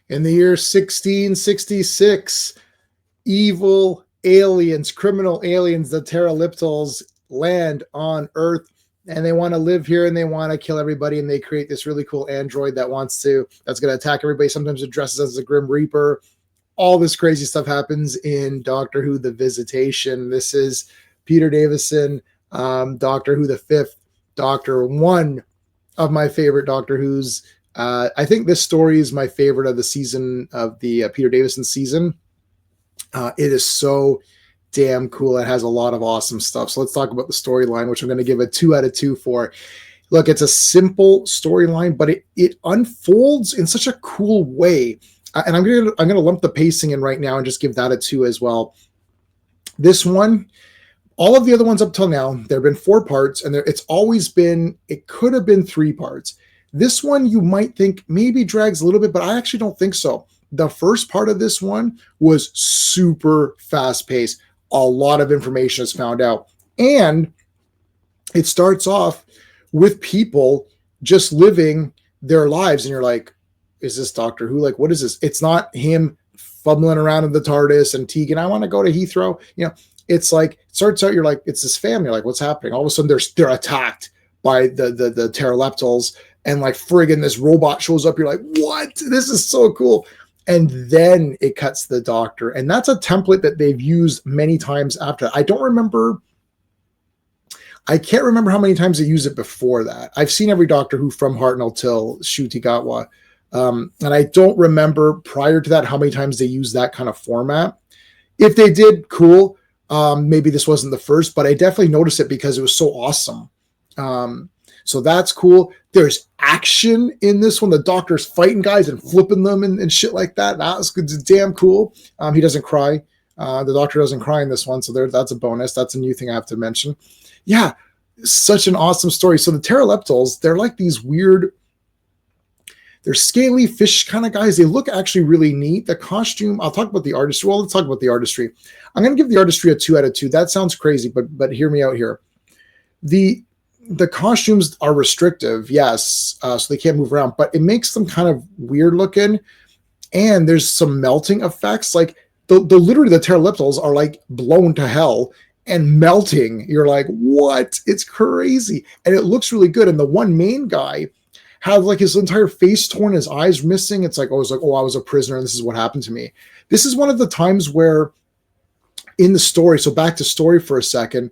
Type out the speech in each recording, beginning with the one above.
In the year 1666, evil aliens, criminal aliens, the Pterodactyls, land on Earth, and they want to live here and they want to kill everybody. And they create this really cool android that's going to attack everybody. Sometimes it dresses as a Grim Reaper. All this crazy stuff happens in Doctor Who: The Visitation. This is Peter Davison, Doctor Who the Fifth Doctor, one of my favorite Doctor Who's. I think this story is my favorite of the season, of the Peter Davison season. It is so damn cool. It has a lot of awesome stuff. So let's talk about the storyline, which I'm going to give a 2 out of 2 for. Look, it's a simple storyline, but it unfolds in such a cool way. And I'm gonna lump the pacing in right now and just give that a 2 as well. This one, all of the other ones up till now, there have been 4 parts, and it could have been 3 parts. This one you might think maybe drags a little bit, but I actually don't think so. The first part of this one was super fast paced. A lot of information is found out, and it starts off with people just living their lives, and you're like, is this Doctor Who? Like, what is this? It's not him fumbling around in the TARDIS and Tegan, I want to go to Heathrow. It's like, it starts out, you're like, it's this family. Like, what's happening? All of a sudden they're attacked by the Pterodactyls, and like friggin' this robot shows up. You're like, what? This is so cool. And then it cuts the Doctor. And that's a template that they've used many times after. I can't remember how many times they used it before that. I've seen every Doctor Who from Hartnell till Shutigawa. And I don't remember prior to that how many times they used that kind of format. If they did, cool. Maybe this wasn't the first, but I definitely noticed it because it was so awesome. So that's cool. There's action in this one. The Doctor's fighting guys and flipping them and shit like that. That was good. Damn cool. He doesn't cry. The Doctor doesn't cry in this one, so that's a bonus. That's a new thing I have to mention. Yeah, such an awesome story. So the Pterodactyls, they're like these weird, they're scaly fish kind of guys. They look actually really neat. The costume, I'll talk about the artistry. Well, let's talk about the artistry. I'm going to give the artistry a 2 out of 2. That sounds crazy, but hear me out here. The costumes are restrictive, yes, so they can't move around, but it makes them kind of weird looking. And there's some melting effects. Like literally the Pterodactyls are like blown to hell and melting. You're like, what? It's crazy. And it looks really good. And the one main guy had like his entire face torn, his eyes missing. It's like, I was a prisoner and this is what happened to me. This is one of the times where in the story, so back to story for a second,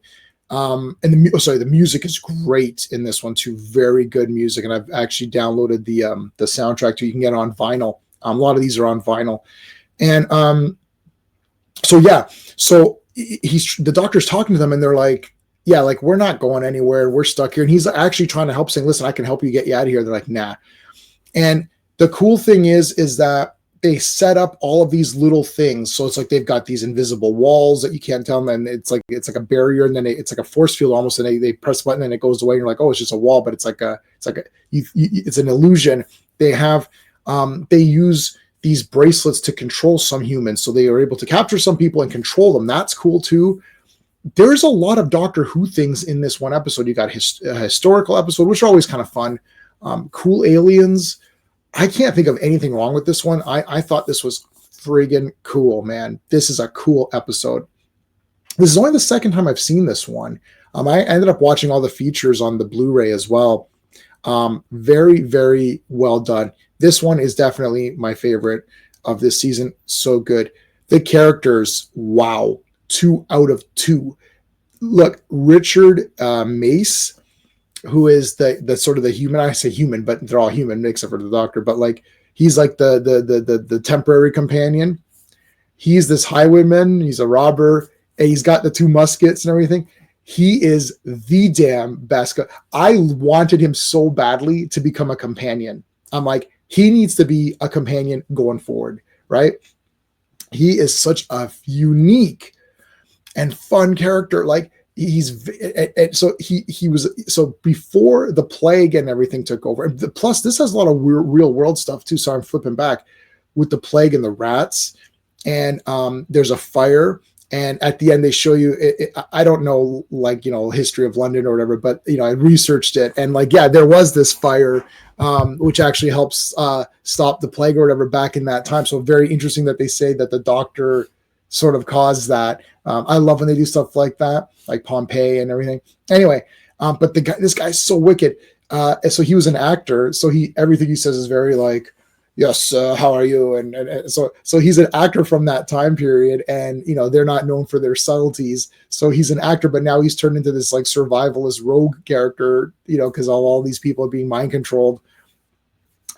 and the music is great in this one too. Very good music. And I've actually downloaded the soundtrack too. You can get it on vinyl. A lot of these are on vinyl. And so the Doctor's talking to them and they're like, yeah, like, we're not going anywhere. We're stuck here. And he's actually trying to help, saying, listen, I can help you get you out of here. They're like, nah. And the cool thing is that they set up all of these little things. So it's like they've got these invisible walls that you can't tell them. And it's like a barrier. And then it's like a force field almost. And they press a button and it goes away. And you're like, oh, it's just a wall, but it's an illusion. They have, they use these bracelets to control some humans. So they are able to capture some people and control them. That's cool too. There's a lot of Doctor Who things in this one episode. You got a historical episode, which are always kind of fun. Cool aliens. I can't think of anything wrong with this one. I thought this was friggin' cool, man. This is a cool episode. This is only the second time I've seen this one. I ended up watching all the features on the Blu-ray as well. Very, very well done. This one is definitely my favorite of this season. So good. The characters, wow. 2 out of 2. Look, Richard Mace, who is the sort of the human. I say human, but they're all human except for the Doctor. But like, he's like the temporary companion. He's this highwayman. He's a robber, and he's got the 2 muskets and everything. He is the damn best. I wanted him so badly to become a companion. I'm like, he needs to be a companion going forward, right? He is such a unique and fun character. Like, he was before the plague and everything took over. Plus, this has a lot of real world stuff too. So I'm flipping back with the plague and the rats, and there's a fire, And at the end, they show you. I don't know, like, history of London or whatever, but I researched it, and like, yeah, there was this fire, which actually helps stop the plague or whatever back in that time. So very interesting that they say that the doctor sort of caused that. I love when they do stuff like that, like Pompeii and everything. Anyway, but this guy's so wicked. So he was an actor. So everything he says is very like, yes, how are you? And so he's an actor from that time period, and they're not known for their subtleties. So he's an actor, but now he's turned into this like survivalist rogue character, because all these people are being mind controlled,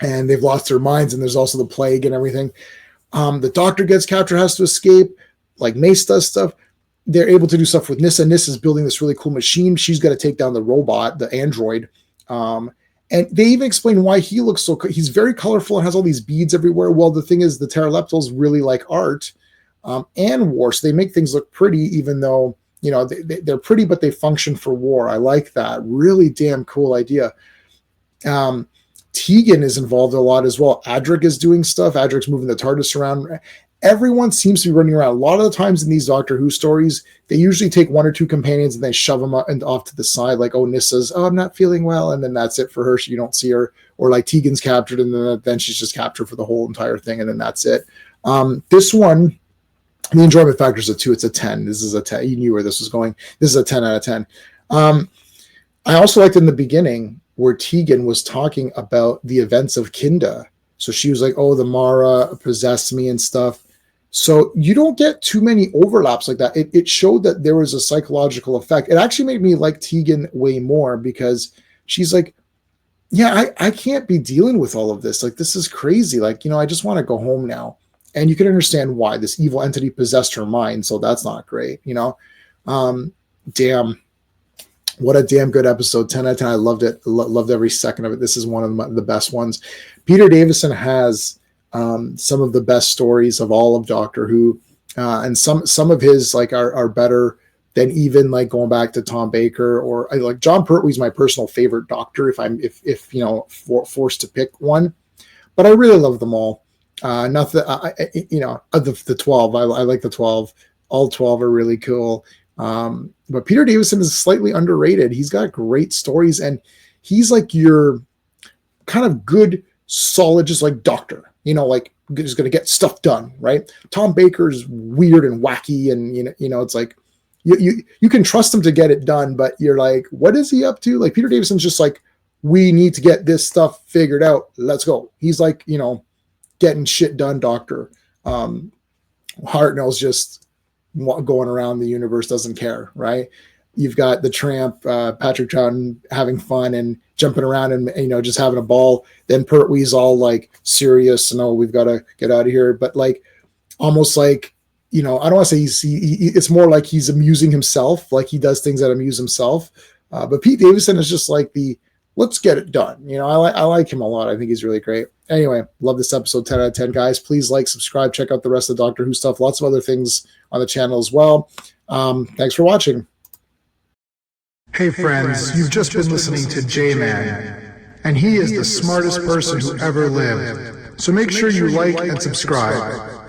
and they've lost their minds, and there's also the plague and everything. The doctor gets captured, has to escape. Like Mace does stuff. They're able to do stuff with Nyssa. Nyssa's building this really cool machine. She's got to take down the robot, the android. And they even explain why he looks so. He's very colorful and has all these beads everywhere. Well, the thing is, the pterodactyls really like art and war, so they make things look pretty, even though they're pretty, but they function for war. I like that. Really damn cool idea. Tegan is involved a lot as well. Adric is doing stuff. Adric's moving the TARDIS around. Everyone seems to be running around. A lot of the times in these Doctor Who stories, they usually take one or two companions and they shove them off to the side, like, oh, Nyssa's, I'm not feeling well, and then that's it for her. So you don't see her. Or like Tegan's captured, and then she's just captured for the whole entire thing, and then that's it. This one, the enjoyment factor is a 2. It's a 10. This is a 10. You knew where this was going. This is a 10 out of 10. I also liked in the beginning where Tegan was talking about the events of Kinda. So she was like, oh, the Mara possessed me and stuff. So you don't get too many overlaps like that. It showed that there was a psychological effect. It actually made me like Tegan way more, because she's like, yeah, I can't be dealing with all of this. Like, this is crazy. Like, I just want to go home now. And you can understand why this evil entity possessed her mind. So that's not great, damn. What a damn good episode. 10 out of 10. I loved it. Loved every second of it. This is one of the best ones. Peter Davison has some of the best stories of all of Doctor Who, and some of his like are better than even like going back to Tom Baker, or like John Pertwee's my personal favorite Doctor if forced to pick one, but I really love them all. Not that of the 12, I like the 12. All 12 are really cool. But Peter Davison is slightly underrated. He's got great stories, and he's like your kind of good, solid, just like Doctor. Like just going to get stuff done, right? Tom Baker's weird and wacky, and it's like you can trust him to get it done, but you're like, what is he up to? Like Peter Davison's just like, we need to get this stuff figured out. Let's go. He's like, getting shit done, Doctor. Hartnell's just going around the universe, doesn't care, right? You've got the tramp, Patrick Troughton, having fun and jumping around and just having a ball. Then Pertwee's all like serious and, oh, we've got to get out of here. But like almost like, I don't want to say it's more like he's amusing himself, like he does things that amuse himself. But Pete Davison is just like let's get it done. I like him a lot. I think he's really great. Anyway, love this episode. 10 out of 10, guys. Please like, subscribe, check out the rest of the Doctor Who stuff. Lots of other things on the channel as well. Thanks for watching. Hey friends, you've just been listening to J-Man, and he is the smartest person who ever lived. So make sure you like and subscribe.